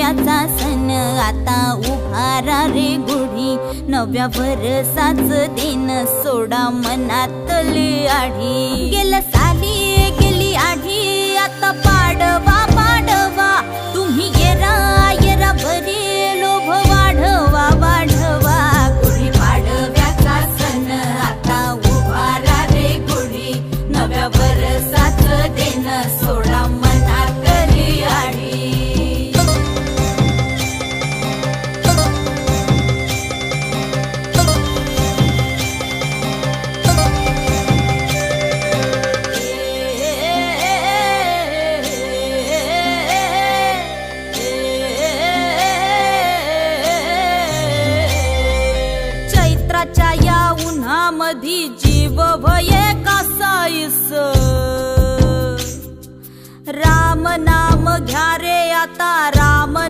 पाडव्याचा सण आता उभारा रे गुढी, नव्या वर्षाच दिन सोडा मनातली आढी। गेलं साली गेली आढी आता पाडवा पाडवा, तुम्ही येरा येरा बरे लोभ वाढवा वाढवा। गुढी पाडव्याचा सण आता उभारा रे गुढी, नव्या वर्षाच दिन सोडा मनातली आढी। चैत्राच्या या उन्हामधी जीव भये कासाईस, राम नाम घ्या रे आता